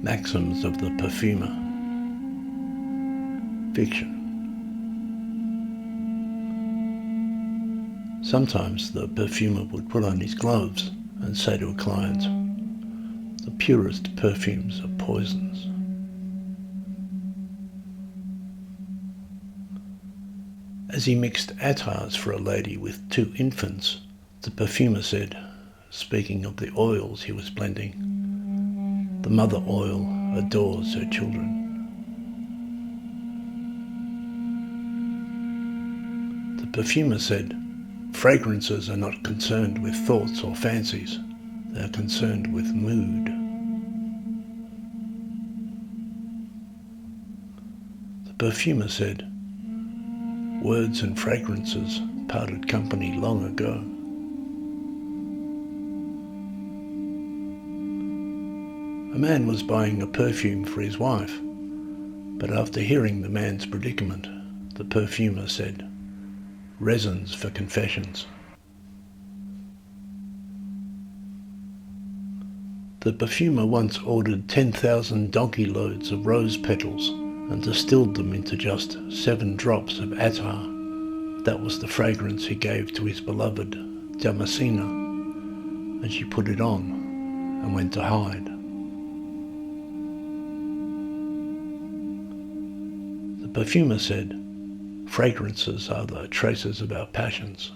Maxims of the Perfumer. Fiction. Sometimes the perfumer would put on his gloves and say to a client, "The purest perfumes are poisons." As he mixed attars for a lady with 2 infants, the perfumer said, speaking of the oils he was blending, "The mother oil adores her children." The perfumer said, "Fragrances are not concerned with thoughts or fancies, they are concerned with mood." The perfumer said, "Words and fragrances parted company long ago." A man was buying a perfume for his wife, but after hearing the man's predicament, the perfumer said, "Resins for confessions." The perfumer once ordered 10,000 donkey loads of rose petals and distilled them into just 7 drops of attar. That was the fragrance he gave to his beloved Damascena, and she put it on and went to hide. The perfumer said, "Fragrances are the traces of our passions."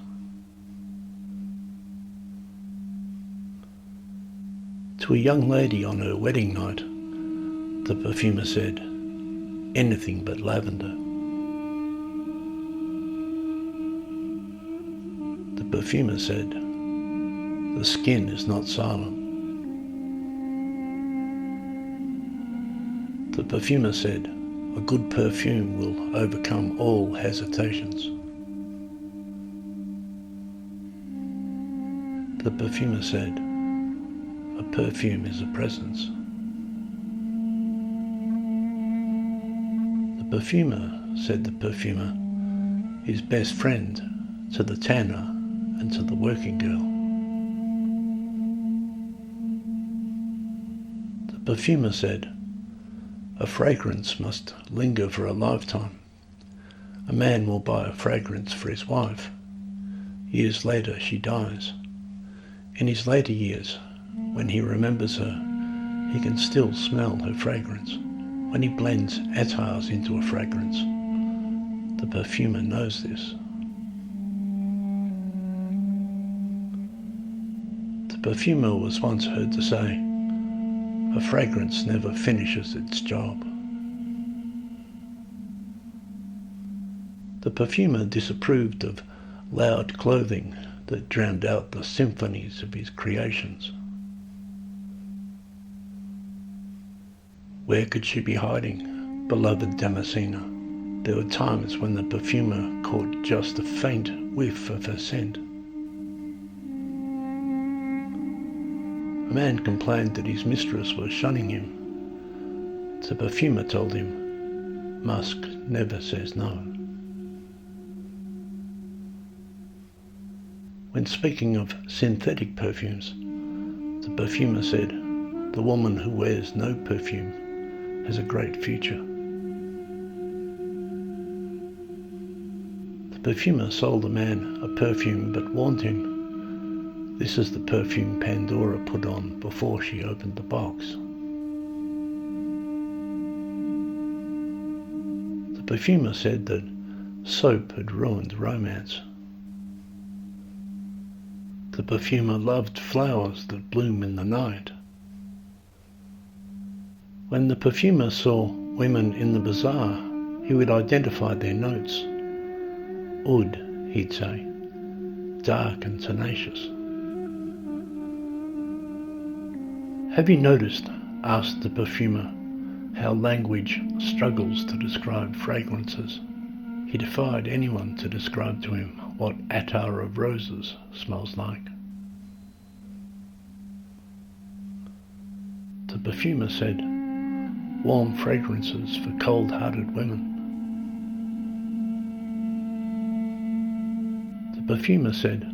To a young lady on her wedding night, the perfumer said, "Anything but lavender." The perfumer said, "The skin is not silent." The perfumer said, "A good perfume will overcome all hesitations." The perfumer said, "A perfume is a presence." The perfumer, said the perfumer, is best friend to the tanner and to the working girl. The perfumer said, "A fragrance must linger for a lifetime. A man will buy a fragrance for his wife. Years later she dies. In his later years, when he remembers her, he can still smell her fragrance. When he blends attars into a fragrance, the perfumer knows this." The perfumer was once heard to say, "A fragrance never finishes its job." The perfumer disapproved of loud clothing that drowned out the symphonies of his creations. Where could she be hiding, beloved Damascena? There were times when the perfumer caught just a faint whiff of her scent. A man complained that his mistress was shunning him. The perfumer told him, "Musk never says no." When speaking of synthetic perfumes, the perfumer said, "The woman who wears no perfume has a great future." The perfumer sold a man a perfume but warned him, "This is the perfume Pandora put on before she opened the box." The perfumer said that soap had ruined romance. The perfumer loved flowers that bloom in the night. When the perfumer saw women in the bazaar, he would identify their notes. Oud, he'd say, dark and tenacious. "Have you noticed," asked the perfumer, "how language struggles to describe fragrances?" He defied anyone to describe to him what attar of roses smells like. The perfumer said, "Warm fragrances for cold-hearted women." The perfumer said,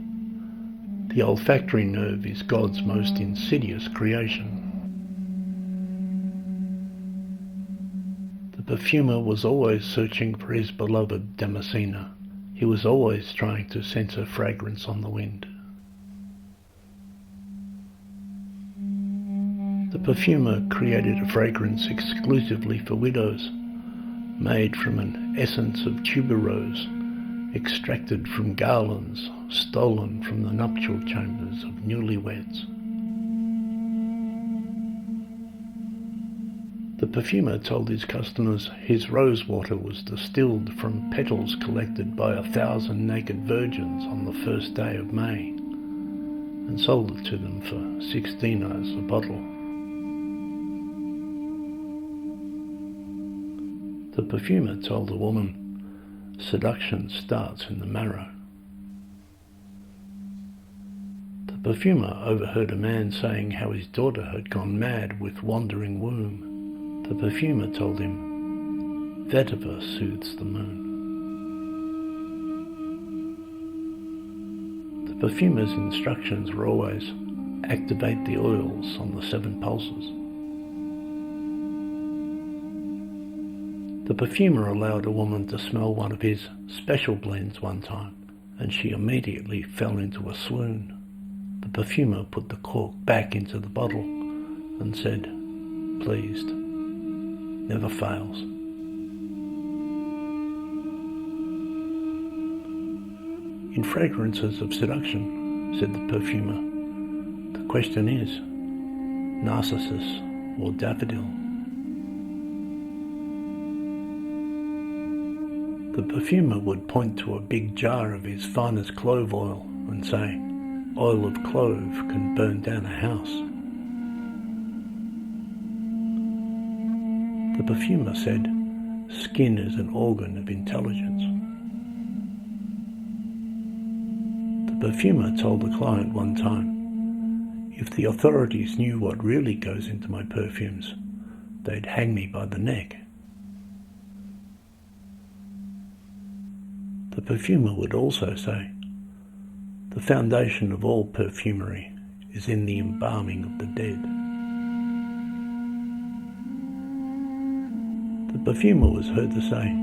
"The olfactory nerve is God's most insidious creation." perfumer was always searching for his beloved Damascena. He was always trying to sense her fragrance on the wind. The perfumer created a fragrance exclusively for widows, made from an essence of tuberose, extracted from garlands stolen from the nuptial chambers of newlyweds. The perfumer told his customers his rose water was distilled from petals collected by 1,000 naked virgins on the first day of May, and sold it to them for 6 dinars a bottle. The perfumer told the woman, seduction starts in the marrow. The perfumer overheard a man saying how his daughter had gone mad with wandering womb. The perfumer told him, vetiver soothes the moon. The perfumer's instructions were always, activate the oils on the 7 pulses. The perfumer allowed a woman to smell one of his special blends one time, and she immediately fell into a swoon. The perfumer put the cork back into the bottle and said, pleased, never fails. In fragrances of seduction, said the perfumer, the question is, narcissus or daffodil? The perfumer would point to a big jar of his finest clove oil and say, oil of clove can burn down a house. The perfumer said, skin is an organ of intelligence. The perfumer told the client one time, if the authorities knew what really goes into my perfumes, they'd hang me by the neck. The perfumer would also say, the foundation of all perfumery is in the embalming of the dead. The perfumer was heard to say,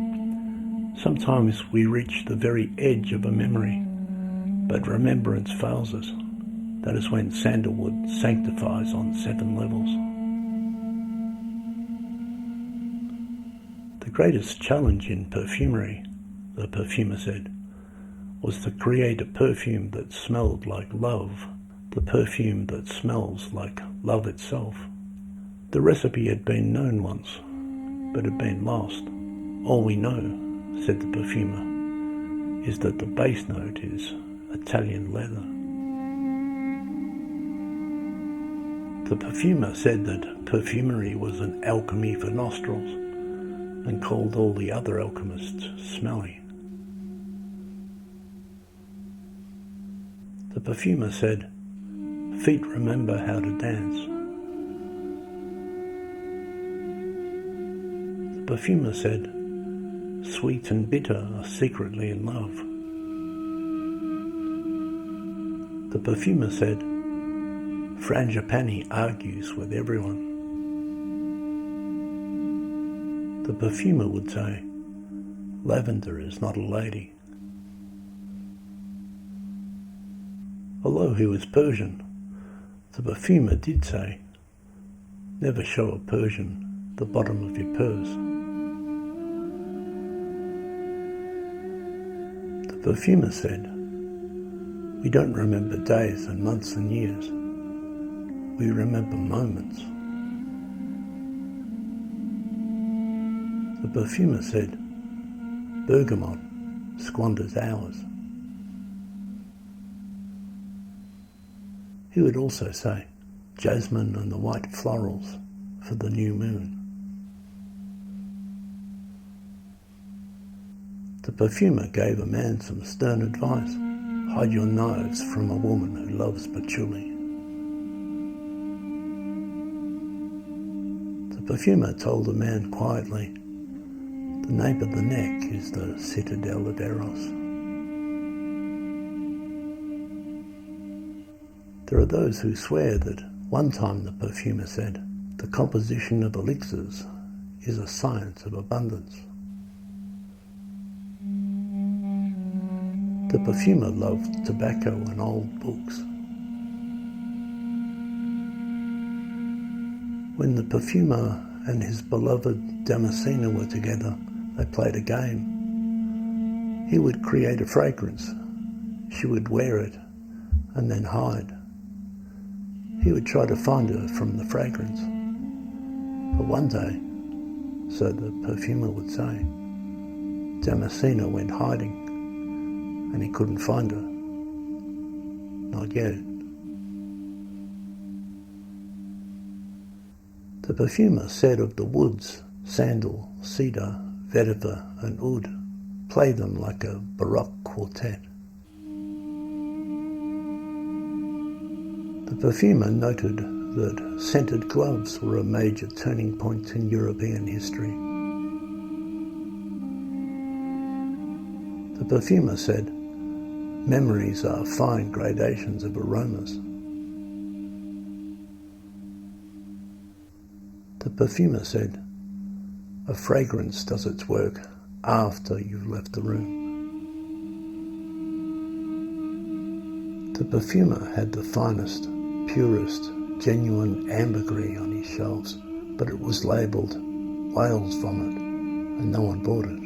sometimes we reach the very edge of a memory, but remembrance fails us. That is when sandalwood sanctifies on 7 levels. The greatest challenge in perfumery, the perfumer said, was to create a perfume that smelled like love, the perfume that smells like love itself. The recipe had been known once, but had been lost. All we know, said the perfumer, is that the base note is Italian leather. The perfumer said that perfumery was an alchemy for nostrils, and called all the other alchemists smelly. The perfumer said, feet remember how to dance. The perfumer said, sweet and bitter are secretly in love. The perfumer said, frangipani argues with everyone. The perfumer would say, lavender is not a lady. Although he was Persian, the perfumer did say, never show a Persian the bottom of your purse. The perfumer said, we don't remember days and months and years. We remember moments. The perfumer said, bergamot squanders hours. He would also say, jasmine and the white florals for the new moon. The perfumer gave a man some stern advice. Hide your knives from a woman who loves patchouli. The perfumer told a man quietly, the nape of the neck is the citadel of Eros. There are those who swear that one time the perfumer said, the composition of elixirs is a science of abundance. The perfumer loved tobacco and old books. When the perfumer and his beloved Damascena were together, they played a game. He would create a fragrance. She would wear it and then hide. He would try to find her from the fragrance. But one day, so the perfumer would say, Damascena went hiding and he couldn't find her. Not yet. The perfumer said of the woods, sandal, cedar, vetiver and oud, play them like a baroque quartet. The perfumer noted that scented gloves were a major turning point in European history. The perfumer said, memories are fine gradations of aromas. The perfumer said, a fragrance does its work after you've left the room. The perfumer had the finest, purest, genuine ambergris on his shelves, but it was labelled whale's vomit and no one bought it.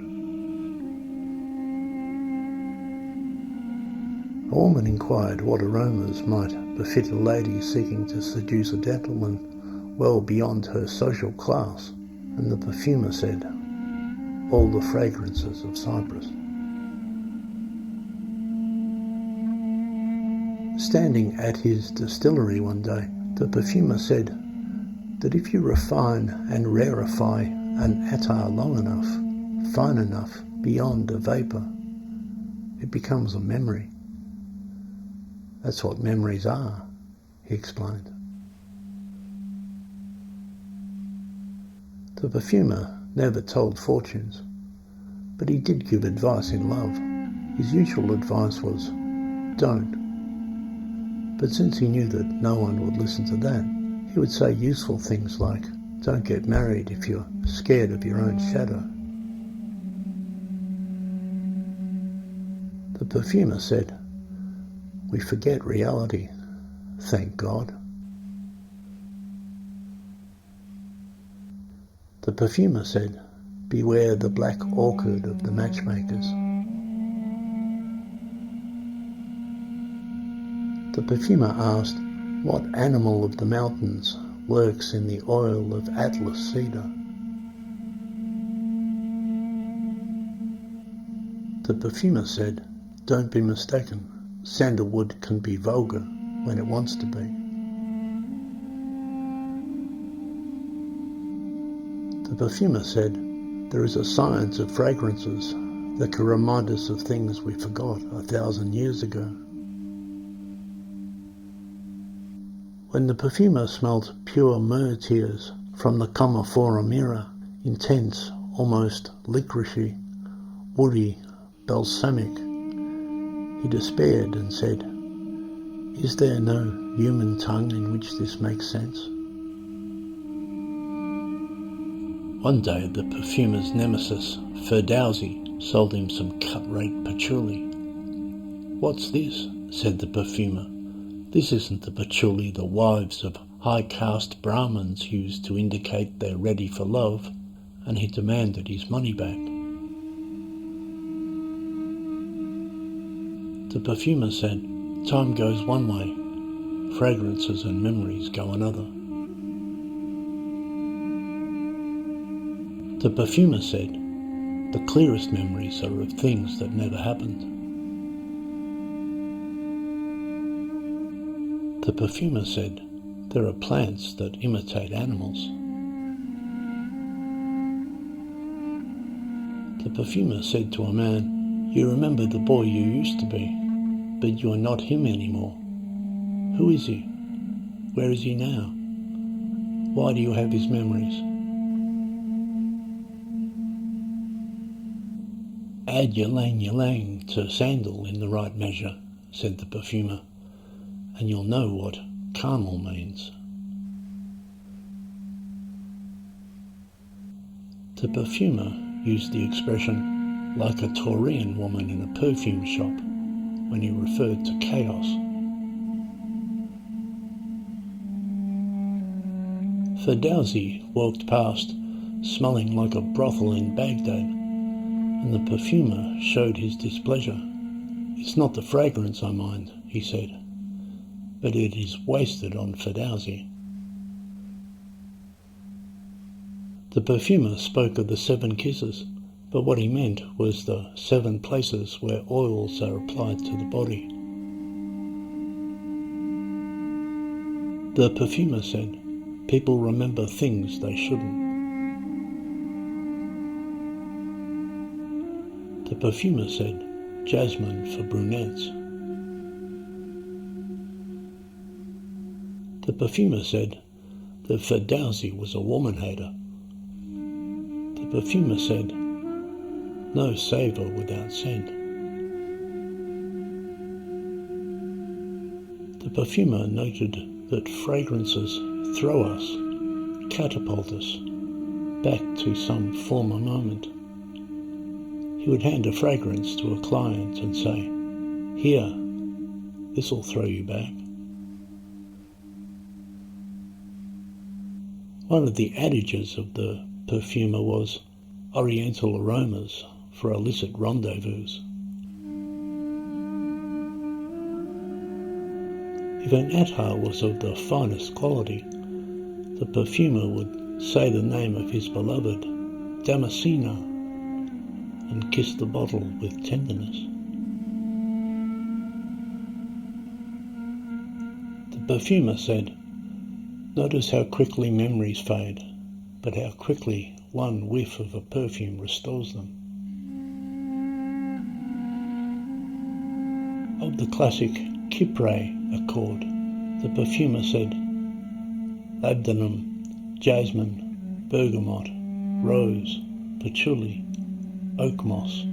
A woman inquired what aromas might befit a lady seeking to seduce a gentleman well beyond her social class, and the perfumer said, all the fragrances of Cyprus. Standing at his distillery one day, the perfumer said that if you refine and rarefy an attar long enough, fine enough, beyond a vapour, it becomes a memory. That's what memories are, he explained. The perfumer never told fortunes, but he did give advice in love. His usual advice was, don't. But since he knew that no one would listen to that, he would say useful things like, don't get married if you're scared of your own shadow. The perfumer said, we forget reality, thank God. The perfumer said, beware the black orchid of the matchmakers. The perfumer asked, what animal of the mountains lurks in the oil of Atlas cedar? The perfumer said, don't be mistaken, sandalwood can be vulgar when it wants to be. The perfumer said, there is a science of fragrances that can remind us of things we forgot 1,000 years ago. When the perfumer smelt pure myrrh tears from the Commiphora mira, intense, almost licoricey, woody, balsamic, he despaired and said, is there no human tongue in which this makes sense? One day the perfumer's nemesis, Ferdowsi, sold him some cut-rate patchouli. What's this? Said the perfumer. This isn't the patchouli the wives of high-caste Brahmins use to indicate they're ready for love, and he demanded his money back. The perfumer said, time goes one way, fragrances and memories go another. The perfumer said, the clearest memories are of things that never happened. The perfumer said, there are plants that imitate animals. The perfumer said to a man, you remember the boy you used to be, but you are not him anymore. Who is he? Where is he now? Why do you have his memories? Add ylang to sandal in the right measure, said the perfumer, and you'll know what carnal means. The perfumer used the expression "like a Taurian woman in a perfume shop" when he referred to chaos. Ferdowsi walked past, smelling like a brothel in Baghdad, and the perfumer showed his displeasure. "It's not the fragrance I mind," he said, "but it is wasted on Ferdowsi." The perfumer spoke of the 7 kisses, but what he meant was the 7 places where oils are applied to the body. The perfumer said, "People remember things they shouldn't." The perfumer said, "Jasmine for brunettes." The perfumer said that Ferdowsi was a woman-hater. The perfumer said, "No savour without scent." The perfumer noted that fragrances throw us, catapult us, back to some former moment. He would hand a fragrance to a client and say, "Here, this'll throw you back." One of the adages of the perfumer was "Oriental aromas for illicit rendezvous." If an attar was of the finest quality, the perfumer would say the name of his beloved, Damascena, and kiss the bottle with tenderness. The perfumer said, "Notice how quickly memories fade, but how quickly one whiff of a perfume restores them." Of the classic Kypre accord, the perfumer said, "Labdanum, jasmine, bergamot, rose, patchouli, oak moss.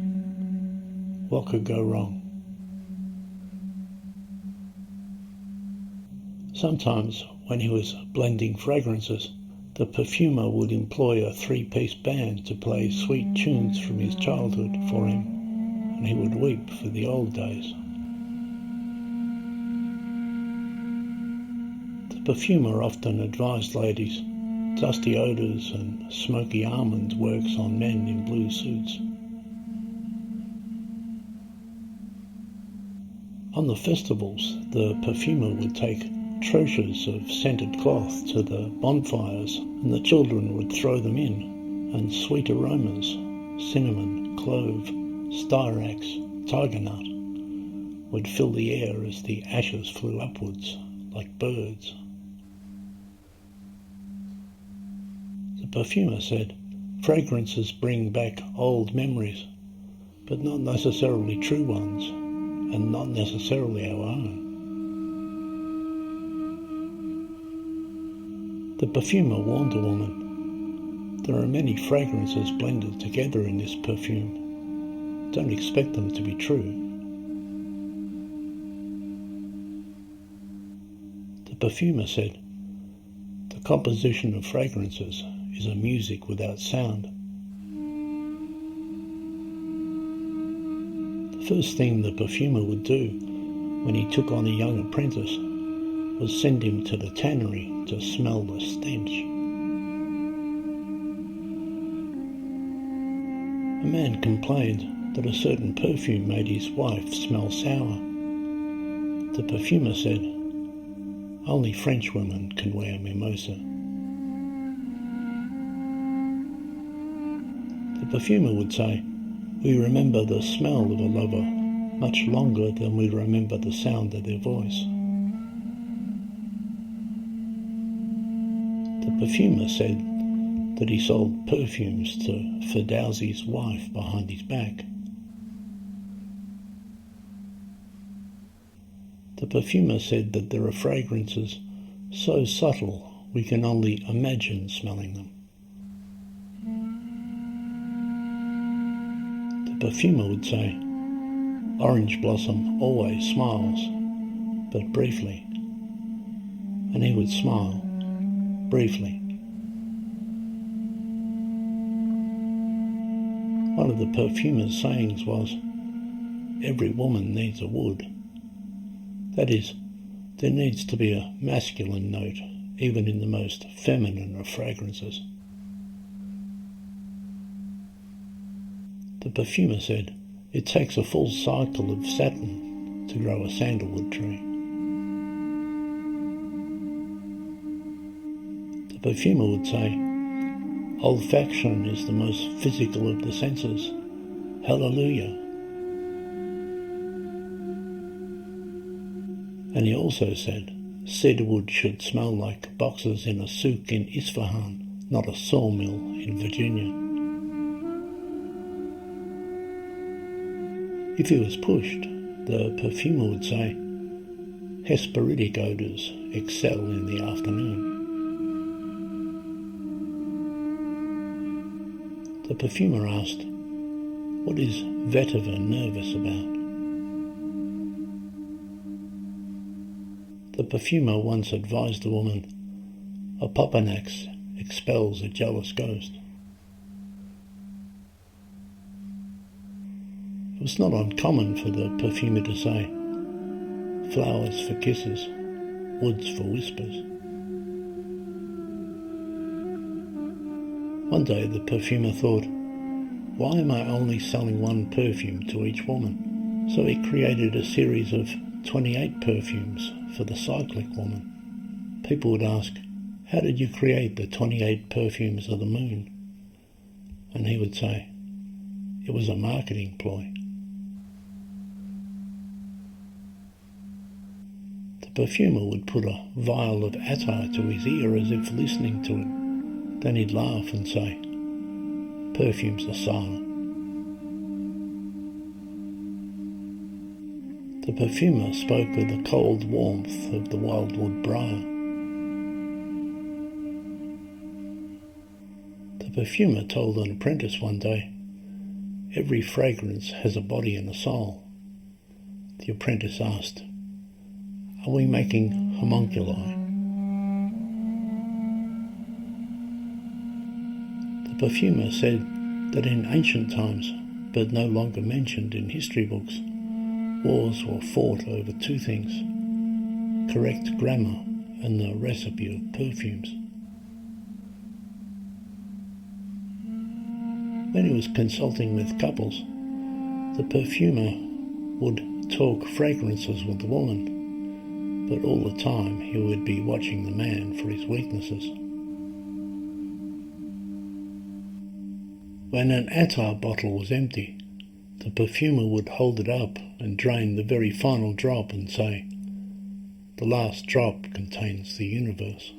What could go wrong?" Sometimes, when he was blending fragrances, the perfumer would employ a 3-piece band to play sweet tunes from his childhood for him, and he would weep for the old days. The perfumer often advised ladies, dusty odours and smoky almond works on men in blue suits. On the festivals, the perfumer would take troches of scented cloth to the bonfires, and the children would throw them in, and sweet aromas, cinnamon, clove, styrax, tiger nut, would fill the air as the ashes flew upwards like birds. The perfumer said, "Fragrances bring back old memories, but not necessarily true ones, and not necessarily our own." The perfumer warned the woman, "There are many fragrances blended together in this perfume. Don't expect them to be true." The perfumer said, "The composition of fragrances is a music without sound." The first thing the perfumer would do when he took on a young apprentice was send him to the tannery to smell the stench. A man complained that a certain perfume made his wife smell sour. The perfumer said, "Only French women can wear mimosa." The perfumer would say, "We remember the smell of a lover much longer than we remember the sound of their voice." The perfumer said that he sold perfumes to Ferdowsi's wife behind his back. The perfumer said that there are fragrances so subtle we can only imagine smelling them. The perfumer would say, "Orange blossom always smiles, but briefly." And he would smile briefly. One of the perfumer's sayings was, "Every woman needs a wood." That is, there needs to be a masculine note, even in the most feminine of fragrances. The perfumer said, it takes a full cycle of Saturn to grow a sandalwood tree. The perfumer would say, olfaction is the most physical of the senses. Hallelujah. And he also said, cedarwood should smell like boxes in a souk in Isfahan, not a sawmill in Virginia. If he was pushed, the perfumer would say, Hesperidic odours excel in the afternoon. The perfumer asked, what is vetiver nervous about? The perfumer once advised a woman, a popanax expels a jealous ghost. It was not uncommon for the perfumer to say, flowers for kisses, woods for whispers. One day the perfumer thought, why am I only selling one perfume to each woman? So he created a series of 28 perfumes for the cyclic woman. People would ask, how did you create the 28 perfumes of the moon? And he would say, it was a marketing ploy. The perfumer would put a vial of attar to his ear as if listening to it. Then he'd laugh and say, perfumes are silent. The perfumer spoke with the cold warmth of the wildwood briar. The perfumer told an apprentice one day, every fragrance has a body and a soul. The apprentice asked, are we making homunculi? The perfumer said that in ancient times, but no longer mentioned in history books, wars were fought over two things, correct grammar and the recipe of perfumes. When he was consulting with couples, the perfumer would talk fragrances with the woman, but all the time he would be watching the man for his weaknesses. When an attar bottle was empty, the perfumer would hold it up and drain the very final drop and say, the last drop contains the universe.